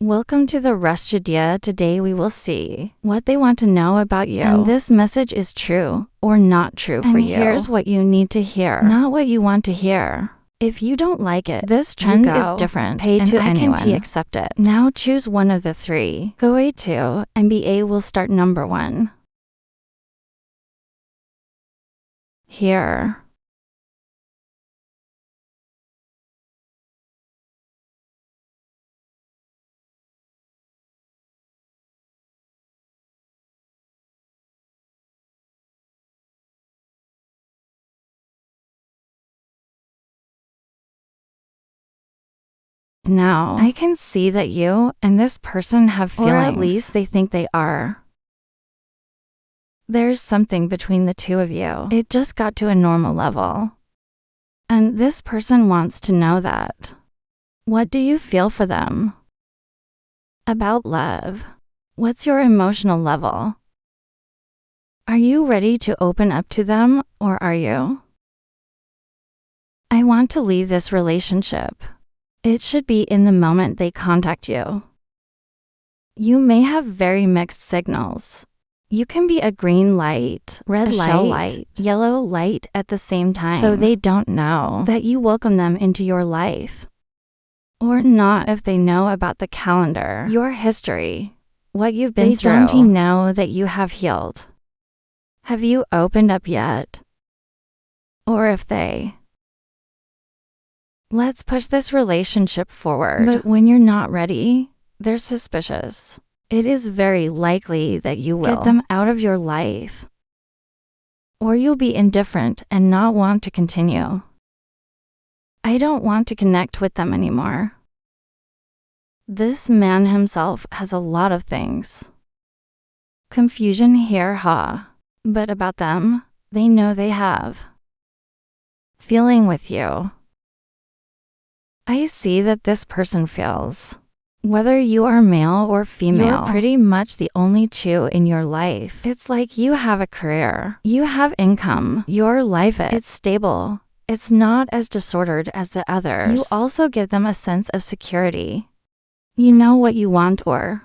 Welcome to the Rustudia. Today we will see what they want to know about you. And this message is true or not true for you. Here's what you need to hear, not what you want to hear. If you don't like it, this trend is different. Pay to anyone. I can accept it. Now choose one of the three. Go A2, MBA will start number 1. Here. Now, I can see that you and this person have feelings, or at least they think they are. There's something between the two of you. It just got to a normal level. And this person wants to know that. What do you feel for them? About love. What's your emotional level? Are you ready to open up to them, or are you? I want to leave this relationship. It should be in the moment they contact you. You may have very mixed signals. You can be a green light, red light, yellow light at the same time, so they don't know that you welcome them into your life. Or not if they know about the calendar, your history, what you've been through. They don't even know that you have healed. Have you opened up yet? Or if they... Let's push this relationship forward. But when you're not ready, they're suspicious. It is very likely that you will get them out of your life. Or you'll be indifferent and not want to continue. I don't want to connect with them anymore. This man himself has a lot of things. Confusion here, but about them, they know they have. Feeling with you. I see that this person feels. Whether you are male or female, you're pretty much the only two in your life. It's like you have a career, you have income, your life it's stable. It's not as disordered as the others. You also give them a sense of security. You know what you want, or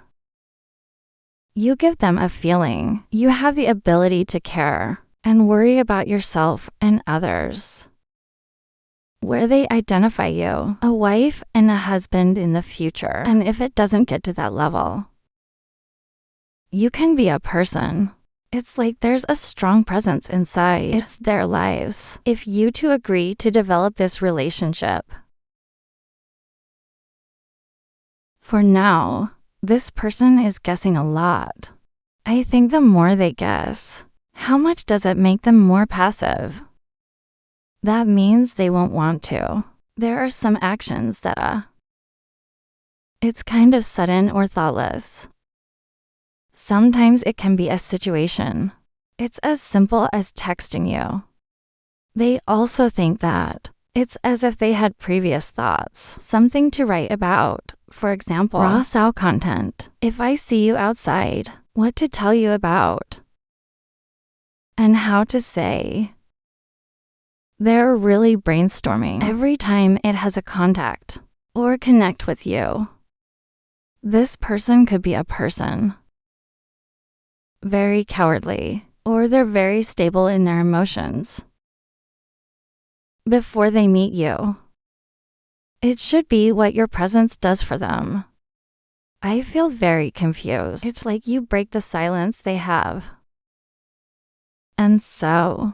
you give them a feeling. You have the ability to care and worry about yourself and others. Where they identify you, a wife and a husband in the future. And if it doesn't get to that level, you can be a person. It's like there's a strong presence inside. It's their lives. If you two agree to develop this relationship. For now, this person is guessing a lot. I think the more they guess, how much does it make them more passive? That means they won't want to. There are some actions that it's kind of sudden or thoughtless. Sometimes it can be a situation. It's as simple as texting you. They also think that it's as if they had previous thoughts, something to write about. For example, raw Sao content. If I see you outside, what to tell you about, and how to say. They're really brainstorming every time it has a contact or connect with you. This person could be a person. Very cowardly, or they're very stable in their emotions. Before they meet you, it should be what your presence does for them. I feel very confused. It's like you break the silence they have. And so,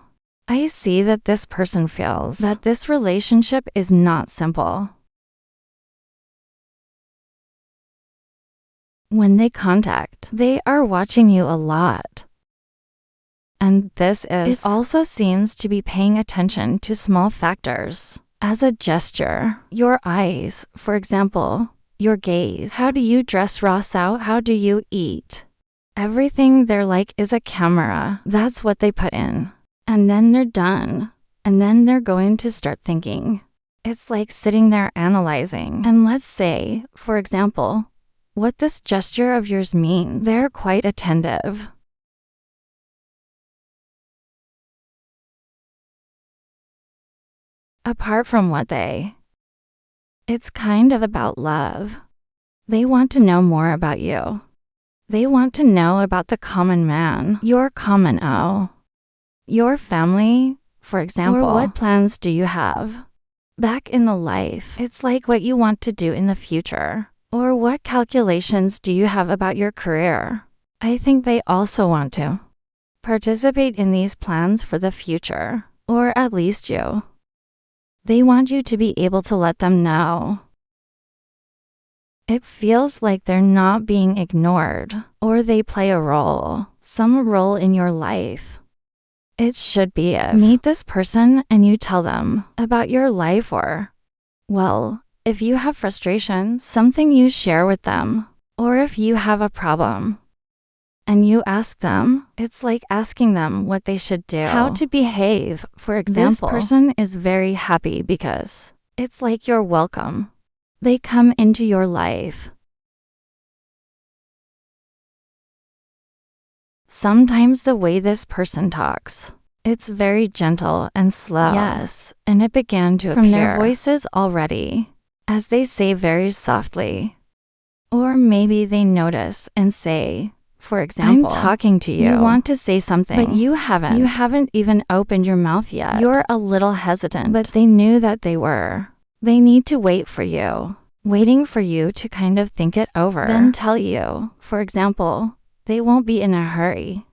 I see that this person feels that this relationship is not simple. When they contact, they are watching you a lot. And it also seems to be paying attention to small factors. As a gesture, your eyes, for example, your gaze. How do you dress, Sao? How do you eat? Everything they're like is a camera. That's what they put in. And then they're done. And then they're going to start thinking. It's like sitting there analyzing. And let's say, for example, what this gesture of yours means. They're quite attentive. Apart from what it's kind of about love. They want to know more about you. They want to know about the common man, your common O, your family, for example. Or what plans do you have back in the life? It's like what you want to do in the future. Or what calculations do you have about your career? I think they also want to participate in these plans for the future, or at least you. They want you to be able to let them know. It feels like they're not being ignored, or they play a role, some role in your life. It should be if meet this person and you tell them about your life, or, well, if you have frustration, something you share with them, or if you have a problem and you ask them, it's like asking them what they should do, how to behave. For example, this person is very happy because it's like you're welcome. They come into your life. Sometimes the way this person talks, it's very gentle and slow. Yes, and it began to appear from their voices already, as they say very softly. Or maybe they notice and say, for example, I'm talking to you. You want to say something, but you haven't. You haven't even opened your mouth yet. You're a little hesitant, but they knew that they were. They need to wait for you, waiting for you to kind of think it over, then tell you. For example, they won't be in a hurry.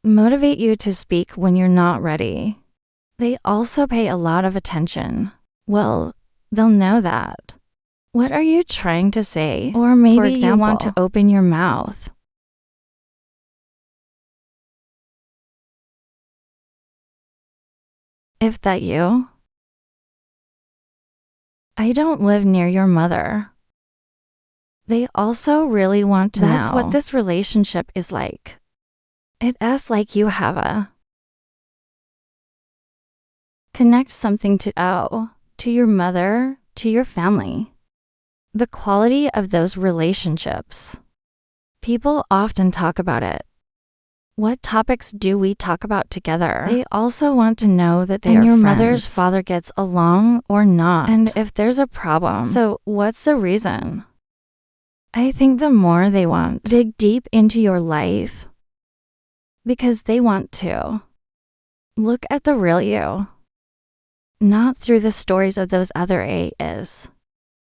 Motivate you to speak when you're not ready. They also pay a lot of attention. Well, they'll know that. What are you trying to say? Or maybe for example, you want to open your mouth. If that you? I don't live near your mother. They also really want to know. That's what this relationship is like. It's like you have a connect something to to your mother, to your family. The quality of those relationships. People often talk about it. What topics do we talk about together? They also want to know that they are your friends. Mother's father gets along or not, and if there's a problem. So what's the reason? I think the more they want, dig deep into your life, because they want to look at the real you, not through the stories of those other AAs,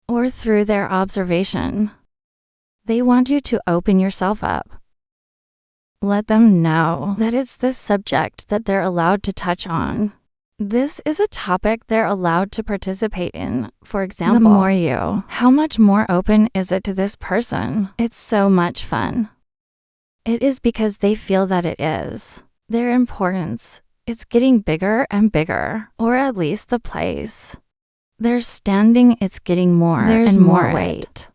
or through their observation. They want you to open yourself up. Let them know that it's this subject that they're allowed to touch on. This is a topic they're allowed to participate in. For example, the more you, how much more open is it to this person? It's so much fun. It is because they feel that it is. Their importance, it's getting bigger and bigger, or at least the place. Their standing, it's getting more and more weight.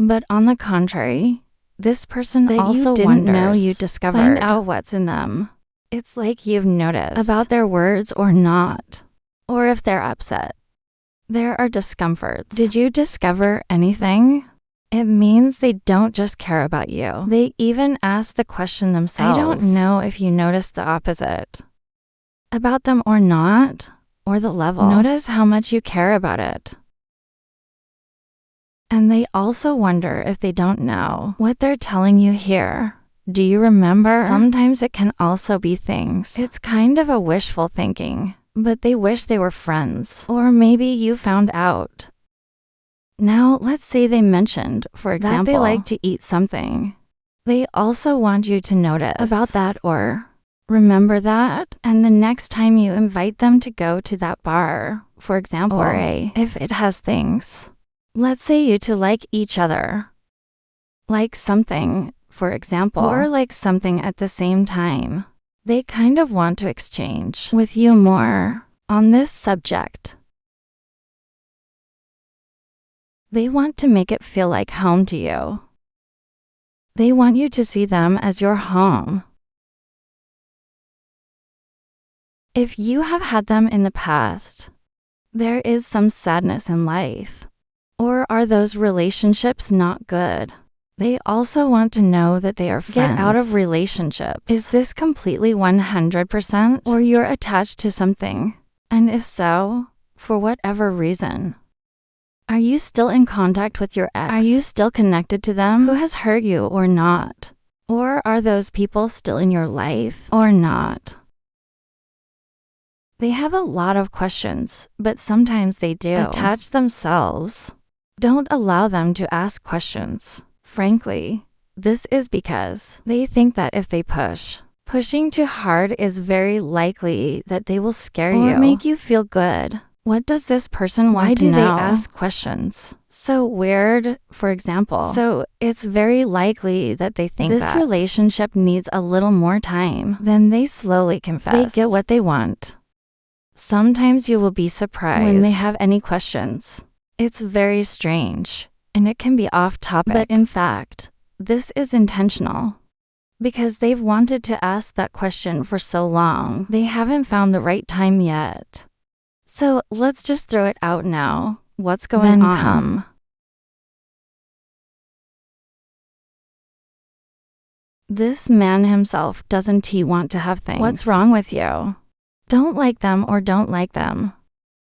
But on the contrary, this person that also you didn't know you discovered. Find out what's in them. It's like you've noticed about their words or not, or if they're upset. There are discomforts. Did you discover anything? It means they don't just care about you. They even ask the question themselves. I don't know if you noticed the opposite about them or not, or the level. Notice how much you care about it. And they also wonder if they don't know what they're telling you here. Do you remember? Sometimes it can also be things. It's kind of a wishful thinking, but they wish they were friends. Or maybe you found out. Now, let's say they mentioned, for example, that they like to eat something. They also want you to notice about that or remember that. And the next time you invite them to go to that bar, for example, or if it has things. Let's say you two like each other. Like something, for example, or like something at the same time. They kind of want to exchange with you more on this subject. They want to make it feel like home to you. They want you to see them as your home. If you have had them in the past, there is some sadness in life. Or are those relationships not good? They also want to know that they are friends. Get out of relationships. Is this completely 100%? Or you're attached to something? And if so, for whatever reason. Are you still in contact with your ex? Are you still connected to them? Who has hurt you or not? Or are those people still in your life or not? They have a lot of questions, but sometimes they do attach themselves. Don't allow them to ask questions. Frankly, this is because they think that if they pushing too hard is very likely that they will scare you or make you feel good. What does this person want to know? Why do they ask questions? So weird, for example. So it's very likely that they think this relationship needs a little more time. Then they slowly confess. They get what they want. Sometimes you will be surprised when they have any questions. It's very strange, and it can be off topic. But in fact, this is intentional. Because they've wanted to ask that question for so long, they haven't found the right time yet. So let's just throw it out now. What's going on? Come. This man himself, doesn't he want to have things? What's wrong with you? Don't like them or don't like them.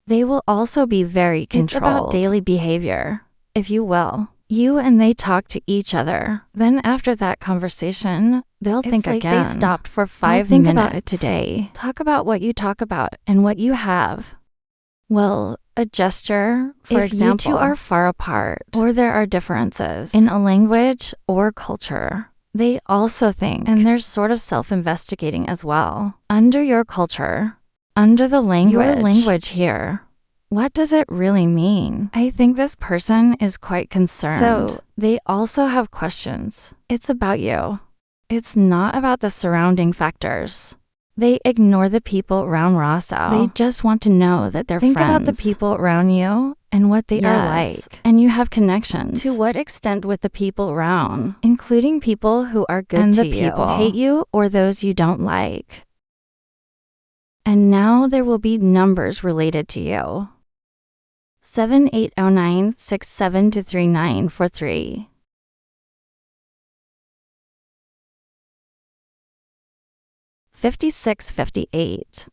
They will also be very controlled. It's about daily behavior, if you will. You and they talk to each other. Then after that conversation, they'll think like again. They stopped for 5 minutes. Think about it today. Talk about what you talk about and what you have. Well, a gesture, for example, if you two are far apart, or there are differences in a language or culture, they also think, and they're sort of self-investigating as well. Under your culture, under the language, your language here, what does it really mean? I think this person is quite concerned. So they also have questions. It's about you. It's not about the surrounding factors. They ignore the people around Rossau. They just want to know that they're friends. Think about the people around you and what they are like. And you have connections. To what extent with the people around, including people who are good and to you. And the people hate you or those you don't like. And now there will be numbers related to you. 780967-3943. 5658.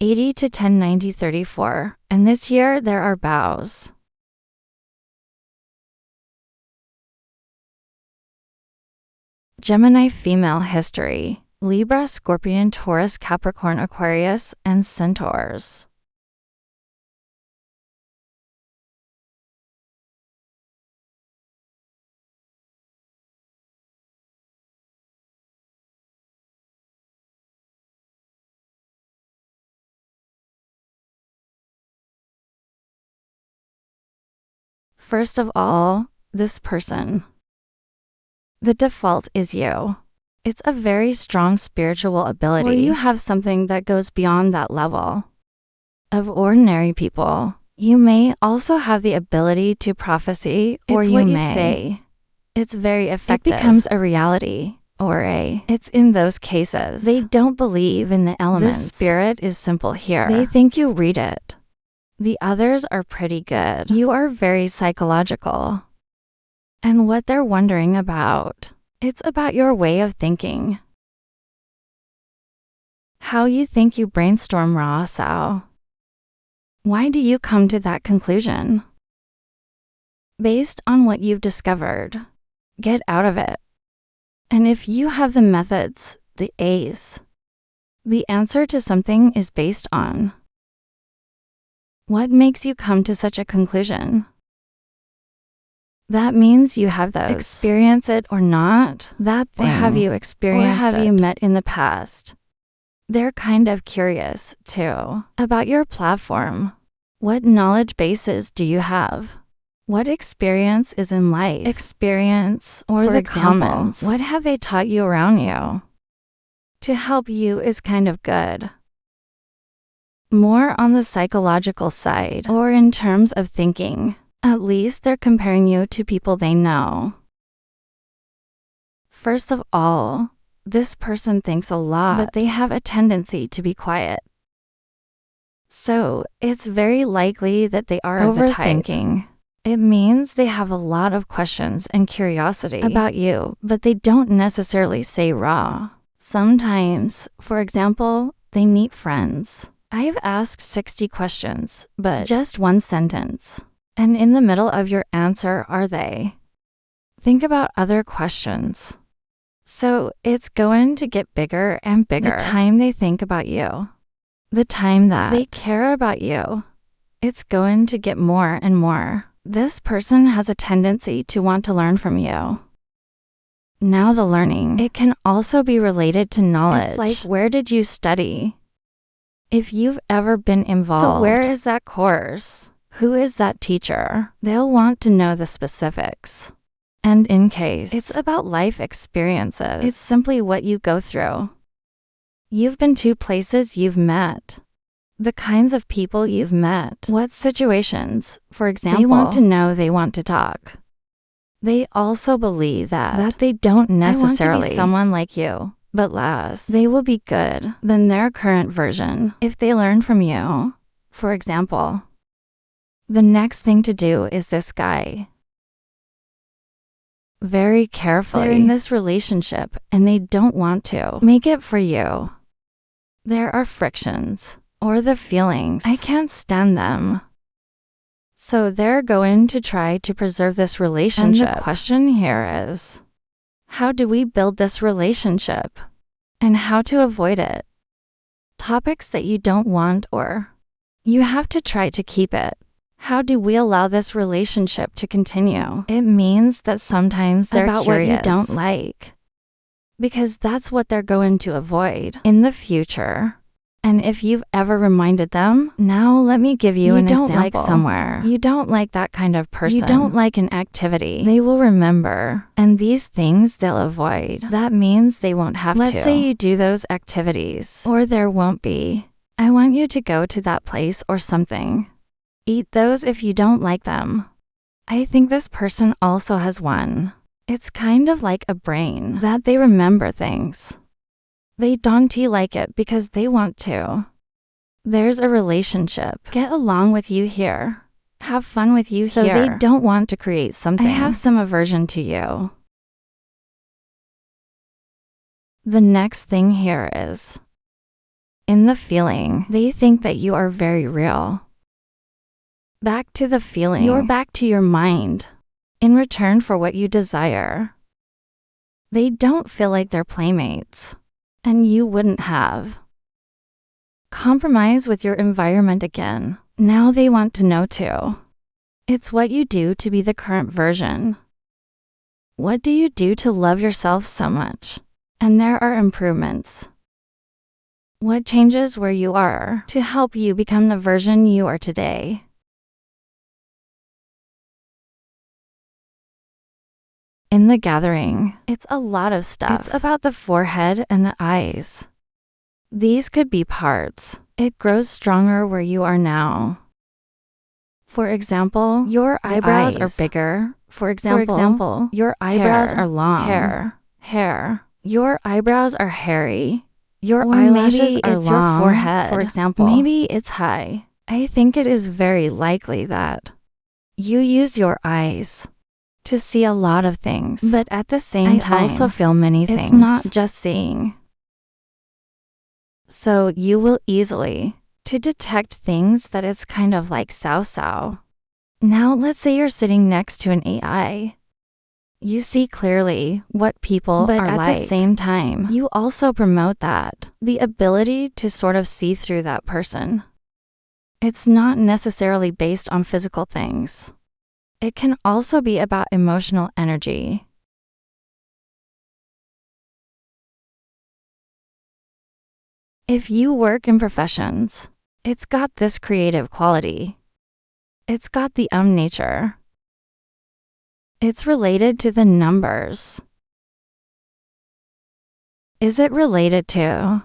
80 to 1090-34. And this year there are bows. Gemini female history. Libra, Scorpion, Taurus, Capricorn, Aquarius, and Centaurs. First of all, this person. The default is you. It's a very strong spiritual ability. Or you have something that goes beyond that level. Of ordinary people, you may also have the ability to prophecy, or you may say. It's very effective. It becomes a reality, or it's in those cases. They don't believe in the elements. The spirit is simple here. They think you read it. The others are pretty good. You are very psychological. And what they're wondering about, it's about your way of thinking. How you think you brainstorm Rossau. Why do you come to that conclusion? Based on what you've discovered, get out of it. And if you have the methods, the A's, the answer to something is based on. What makes you come to such a conclusion? That means you have those. Experience it or not, that thing. Or have you experienced it? Or have you met in the past? They're kind of curious, too, about your platform. What knowledge bases do you have? What experience is in life? Experience, or the commons. What have they taught you around you? To help you is kind of good. More on the psychological side, or in terms of thinking. At least they're comparing you to people they know. First of all, this person thinks a lot, but they have a tendency to be quiet. So, it's very likely that they are overthinking. It means they have a lot of questions and curiosity about you, but they don't necessarily say raw. Sometimes, for example, they meet friends, I've asked 60 questions, but just one sentence. And in the middle of your answer are they. Think about other questions. So it's going to get bigger and bigger. The time they think about you, the time that they care about you, it's going to get more and more. This person has a tendency to want to learn from you. Now the learning, it can also be related to knowledge. It's like, where did you study? If you've ever been involved. So where is that course? Who is that teacher? They'll want to know the specifics. And in case it's about life experiences, it's simply what you go through. You've been to places you've met. The kinds of people you've met. What situations, for example. They want to know, they want to talk. They also believe that they don't necessarily want to be someone like you, but less. They will be good than their current version if they learn from you. For example, the next thing to do is this guy. Very carefully. They're in this relationship and they don't want to make it for you. There are frictions or the feelings. I can't stand them. So they're going to try to preserve this relationship. And the question here is, how do we build this relationship? And how to avoid it? Topics that you don't want or you have to try to keep it. How do we allow this relationship to continue? It means that sometimes they're about curious what you don't like. Because that's what they're going to avoid in the future. And if you've ever reminded them, now let me give you an example. You don't like somewhere. You don't like that kind of person. You don't like an activity. They will remember. And these things they'll avoid. That means they won't have to. Let's say you do those activities. Or there won't be. I want you to go to that place or something. Eat those if you don't like them. I think this person also has one. It's kind of like a brain that they remember things. They don't like it because they want to. There's a relationship. Get along with you here. Have fun with you here. So they don't want to create something. I have some aversion to you. The next thing here is, in the feeling, they think that you are very real. Back to the feeling. You're back to your mind. In return for what you desire. They don't feel like they're playmates. And you wouldn't have. Compromise with your environment again. Now they want to know too. It's what you do to be the current version. What do you do to love yourself so much? And there are improvements. What changes where you are to help you become the version you are today? In the gathering, it's a lot of stuff. It's about the forehead and the eyes. These could be parts. It grows stronger where you are now. For example, your eyebrows are bigger. For example, your eyebrows are long. Hair. Your eyebrows are hairy. Your eyelashes are long. Your forehead. For example, maybe it's high. I think it is very likely that you use your eyes to see a lot of things. But at the same time, I also feel many things. It's not just seeing. So you will easily to detect things that it's kind of like sao. Now let's say you're sitting next to an AI. You see clearly what people are like. But at the same time, you also promote that. The ability to sort of see through that person. It's not necessarily based on physical things. It can also be about emotional energy. If you work in professions, it's got this creative quality. It's got the nature. It's related to the numbers. Is it related to?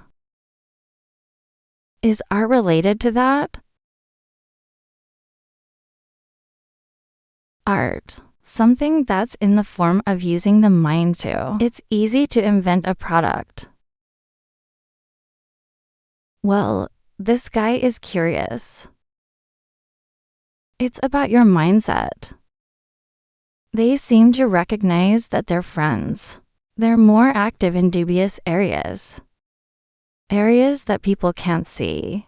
Is art related to that? Art, something that's in the form of using the mind to. It's easy to invent a product. Well, this guy is curious. It's about your mindset. They seem to recognize that they're friends. They're more active in dubious areas. Areas that people can't see.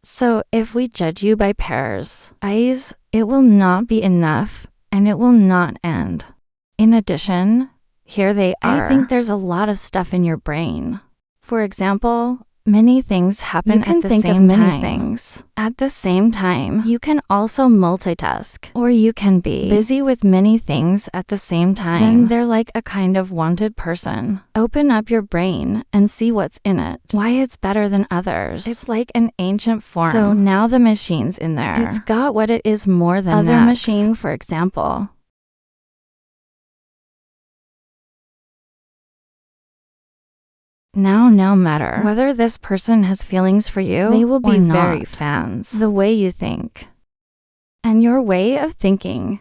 So if we judge you by pairs, eyes, it will not be enough, and it will not end. In addition, here they are. I think there's a lot of stuff in your brain. For example, many things happen at the same time. At the same time, you can also multitask, or you can be busy with many things at the same time. Then they're like a kind of wanted person. Open up your brain and see what's in it, why it's better than others. It's like an ancient form. So now the machine's in there. It's got what it is more than other machine, for example. Now, no matter whether this person has feelings for you, they will be very fans. The way you think and your way of thinking.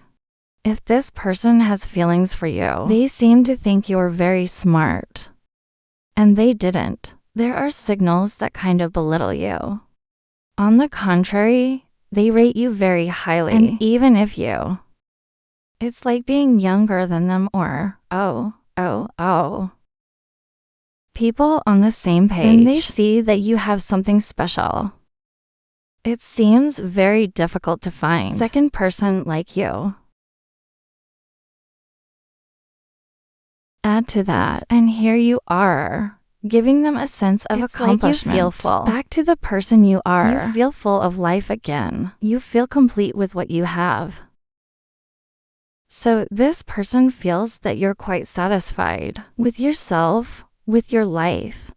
If this person has feelings for you, they seem to think you're very smart. And they didn't. There are signals that kind of belittle you. On the contrary, they rate you very highly. And even if you, it's like being younger than them or, people on the same page, then they see that you have something special. It seems very difficult to find second person like you. Add to that, and here you are, giving them a sense of accomplishment. Like you feel full. Back to the person you are. You feel full of life again. You feel complete with what you have. So this person feels that you're quite satisfied with yourself, with your life.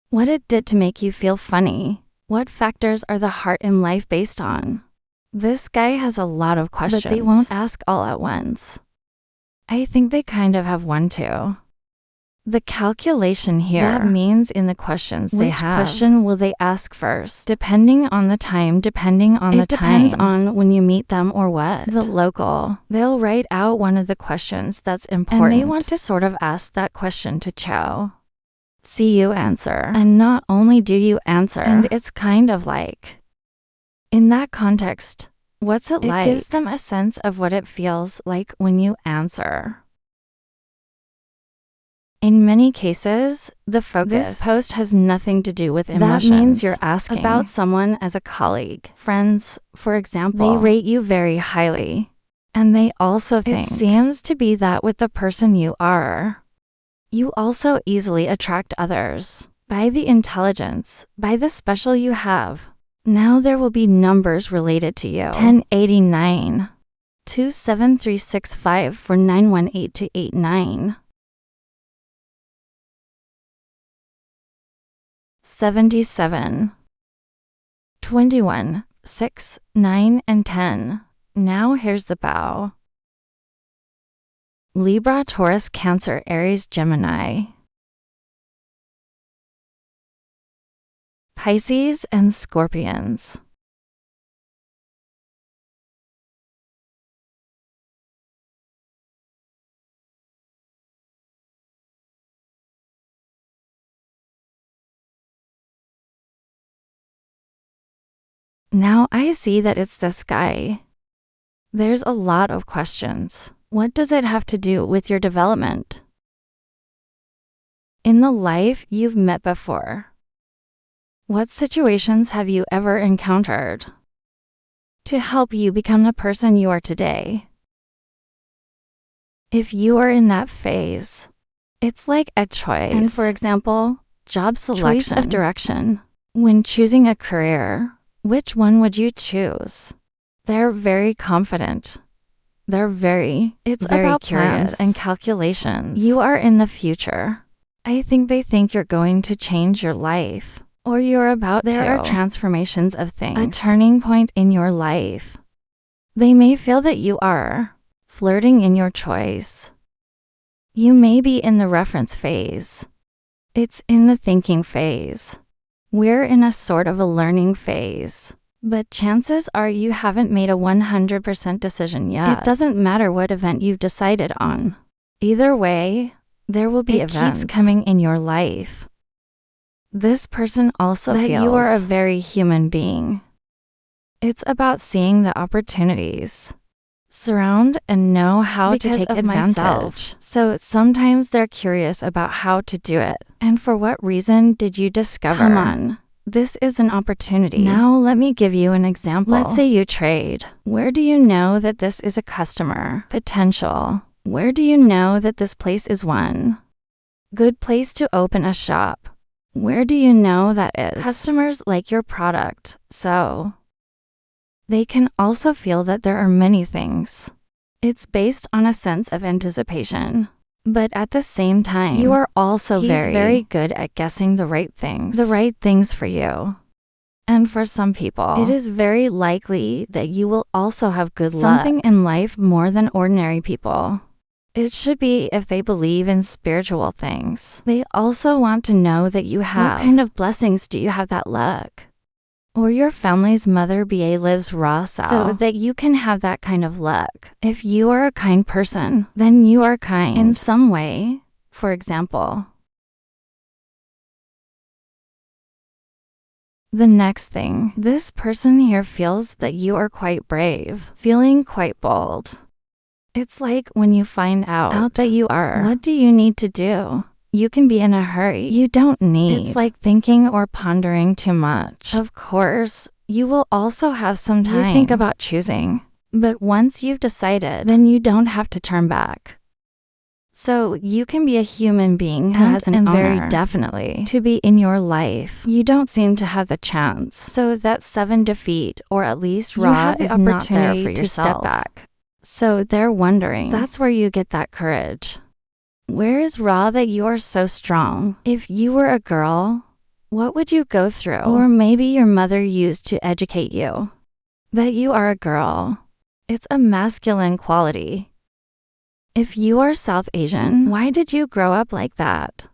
What it did to make you feel funny. What factors are the heart in life based on? This guy has a lot of questions, but they won't ask all at once. I think they kind of have one too. The calculation here, that means in the questions they have. Which question will they ask first? Depending on the time, it depends on when you meet them or what. The local. They'll write out one of the questions that's important. And they want to sort of ask that question to Chow. See you answer. And not only do you answer, and it's kind of like, in that context, what's it like? It gives them a sense of what it feels like when you answer. In many cases, the focus this post has nothing to do with emotions. That means you're asking about someone as a colleague. Friends, for example, they rate you very highly. And they also think it seems to be that with the person you are. You also easily attract others by the intelligence, by the special you have. Now there will be numbers related to you. 1089, 27365 for 918-89. 77, 21, 6, 9, and 10. Now here's the bow. Libra, Taurus, Cancer, Aries, Gemini. Pisces and Scorpions. Now I see that it's this guy. There's a lot of questions. What does it have to do with your development? In the life you've met before, what situations have you ever encountered to help you become the person you are today? If you are in that phase, it's like a choice. And for example, job selection, choice of direction. When choosing a career, which one would you choose? They're very confident. It's very about plans and calculations. You are in the future. I think they think you're going to change your life. Or you're about to. There are transformations of things. A turning point in your life. They may feel that you are flirting in your choice. You may be in the reference phase. It's in the thinking phase. We're in a sort of a learning phase. But chances are you haven't made a 100% decision yet. It doesn't matter what event you've decided on. Either way, there will be events keeps coming in your life. This person also feels you are a very human being. It's about seeing the opportunities. Surround and know how to take advantage. So sometimes they're curious about how to do it. And for what reason did you discover? Come on. this is an opportunity. Now let me give you an example. Let's say you trade. Where do you know that this is a customer? Potential. Where do you know that this place is one? Good place to open a shop. Where do you know that is? Customers like your product, so they can also feel that there are many things. It's based on a sense of anticipation. But at the same time, you are also very good at guessing the right things for you. And for some people, it is very likely that you will also have good luck. Something in life more than ordinary people. It should be if they believe in spiritual things. They also want to know that you have. What kind of blessings do you have that luck? Or your family's mother BA lives raw so that you can have that kind of luck. If you are a kind person, then you are kind in some way. For example, the next thing, this person here feels that you are quite brave, feeling quite bold. It's like when you find out that you are, what do you need to do? You can be in a hurry. You don't need. It's like thinking or pondering too much. Of course, you will also have some time. You think about choosing. But once you've decided, then you don't have to turn back. So you can be a human being who has an honor, very definitely, to be in your life. You don't seem to have the chance. So that 7 defeat, or at least raw, is not there for yourself. To step back. So they're wondering. That's where you get that courage. Where is raw that you are so strong? If you were a girl, what would you go through? Or maybe your mother used to educate you that you are a girl. It's a masculine quality. If you are South Asian, why did you grow up like that?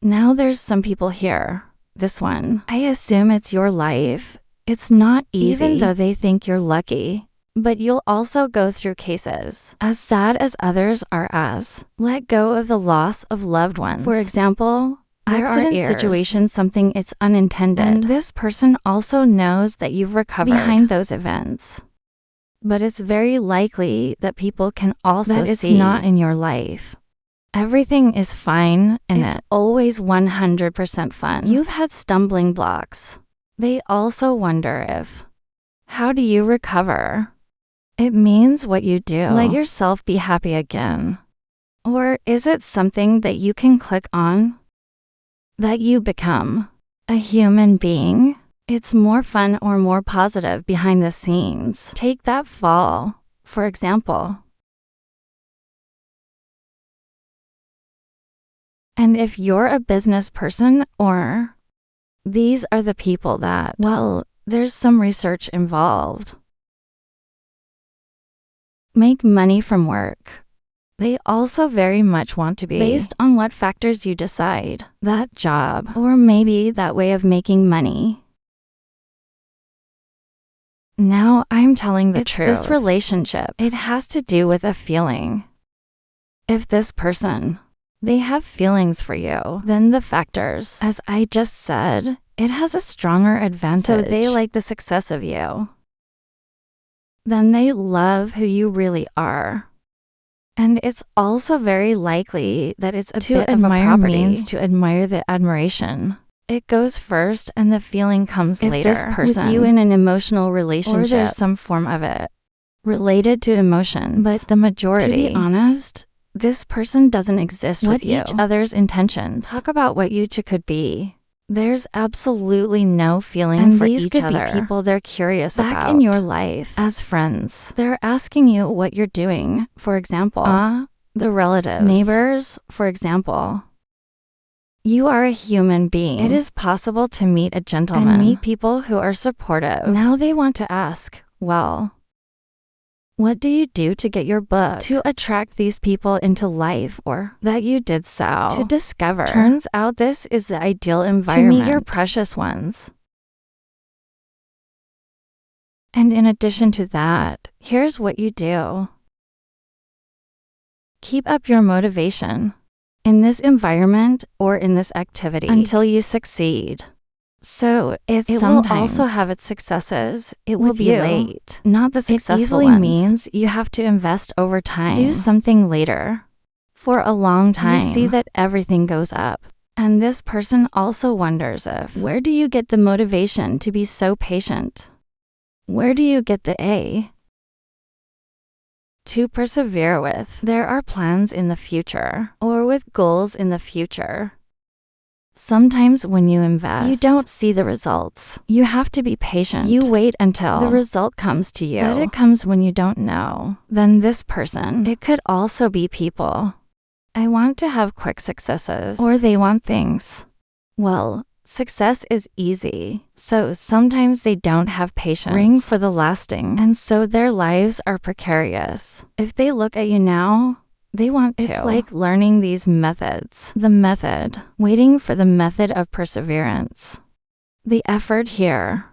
Now there's some people here. This one, I assume it's your life. It's not easy, even though they think you're lucky. But you'll also go through cases as sad as others are as. Let go of the loss of loved ones. For example, accident situations, something it's unintended. And this person also knows that you've recovered behind those events. But it's very likely that people can also see that it's not in your life. Everything is fine and it's always 100% fun. You've had stumbling blocks. They also wonder if, how do you recover? It means what you do. Let yourself be happy again. Or is it something that you can click on? That you become a human being? It's more fun or more positive behind the scenes. Take that fall, for example. And if you're a business person, or these are the people that, well, there's some research involved. Make money from work. They also very much want to be based on what factors you decide. That job, or maybe that way of making money. Now I'm telling the truth. This relationship, it has to do with a feeling. If this person, they have feelings for you, then the factors, as I just said, it has a stronger advantage. So they like the success of you. Then they love who you really are. And it's also very likely that it's a bit of a property. Means to admire the admiration. It goes first and the feeling comes later. If this person with you in an emotional relationship, or there's some form of it related to emotions, but the majority, to be honest, this person doesn't exist with you. Each other's intentions. Talk about what you two could be. There's absolutely no feeling for each other. These could be people they're curious about. Back in your life, as friends, they're asking you what you're doing. For example, the relatives, neighbors, for example. You are a human being. It is possible to meet a gentleman and meet people who are supportive. Now they want to ask, well, what do you do to get your book to attract these people into life, or that you did so to discover? Turns out this is the ideal environment to meet your precious ones. And in addition to that, here's what you do. Keep up your motivation in this environment or in this activity until you succeed. So it will also have its successes. It will be late, not the successful ones. It easily means you have to invest over time. Do something later. For a long time, you see that everything goes up. And this person also wonders where do you get the motivation to be so patient? Where do you get the A? To persevere with. There are plans in the future, or with goals in the future. Sometimes when you invest, you don't see the results. You have to be patient. You wait until the result comes to you. But it comes when you don't know. Then this person, it could also be people. I want to have quick successes, or they want things. Well, success is easy, so sometimes they don't have patience. Ring for the lasting, and so their lives are precarious. If they look at you now, they want to. It's like learning these methods. The method, waiting for the method of perseverance. The effort here.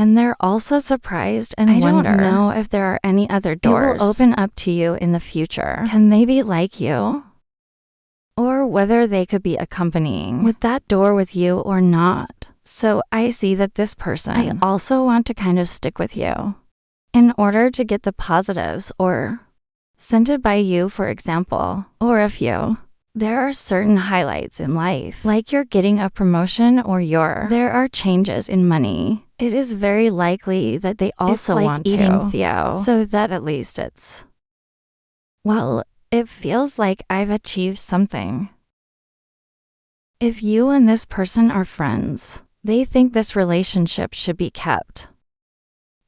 And they're also surprised and wonder. I don't know if there are any other doors it will open up to you in the future. Can they be like you? Or whether they could be accompanying with that door with you or not. So I see that this person, I also want to kind of stick with you. In order to get the positives or scented by you, for example, or if you. There are certain highlights in life, like you're getting a promotion or there are changes in money. It is very likely that they also want to eating Theo, so that at least it's, well, it feels like I've achieved something. If you and this person are friends, they think this relationship should be kept.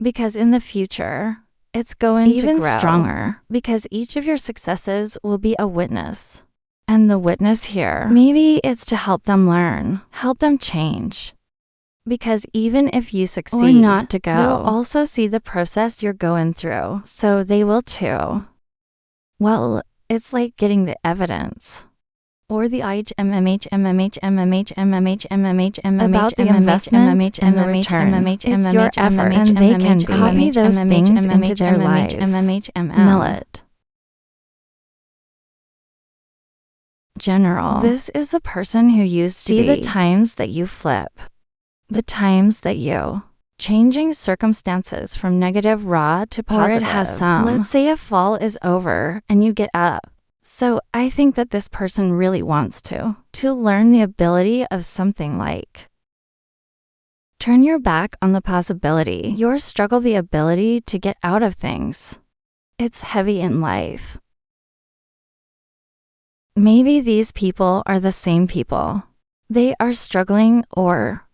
Because in the future, it's going to grow stronger, because each of your successes will be a witness. And the witness here, maybe it's to help them learn, help them change. Because even if you succeed or not to go, they'll also see the process you're going through, so they will too. Well, it's like getting the evidence. Or the about the investment and the return. It's your effort, and they can copy those things into their lives. Mill it. General. This is the person who used to be. See the times that you flip. The times that you. Changing circumstances from negative raw to positive. Or it has some. Let's say a fall is over and you get up. So I think that this person really wants to learn the ability of something like turn your back on the possibility. Your struggle, the ability to get out of things. It's heavy in life. Maybe these people are the same people. They are struggling, or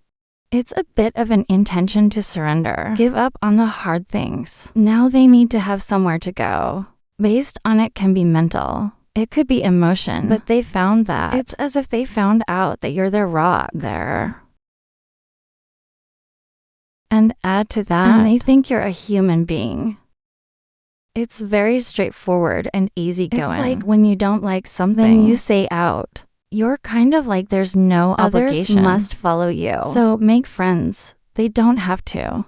it's a bit of an intention to surrender. Give up on the hard things. Now they need to have somewhere to go. Based on it can be mental. It could be emotion, but they found that. It's as if they found out that you're their rock there. And add to that, and they think you're a human being. It's very straightforward and easygoing. It's like when you don't like something, you say out. You're kind of like there's no obligation. Others must follow you. So make friends. They don't have to.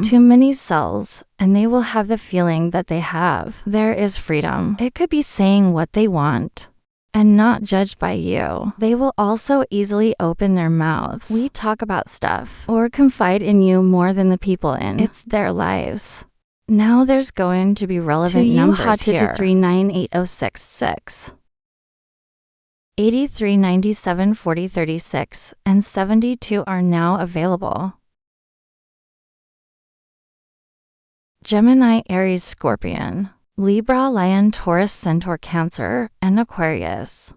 Too many cells, and they will have the feeling that they have. There is freedom. It could be saying what they want and not judged by you. They will also easily open their mouths. We talk about stuff or confide in you more than the people in. It's their lives. Now there's going to be relevant numbers here. 3980666. 83, 97, 40, 36, and 72 are now available. Gemini, Aries, Scorpion, Libra, Lion, Taurus, Centaur, Cancer, and Aquarius.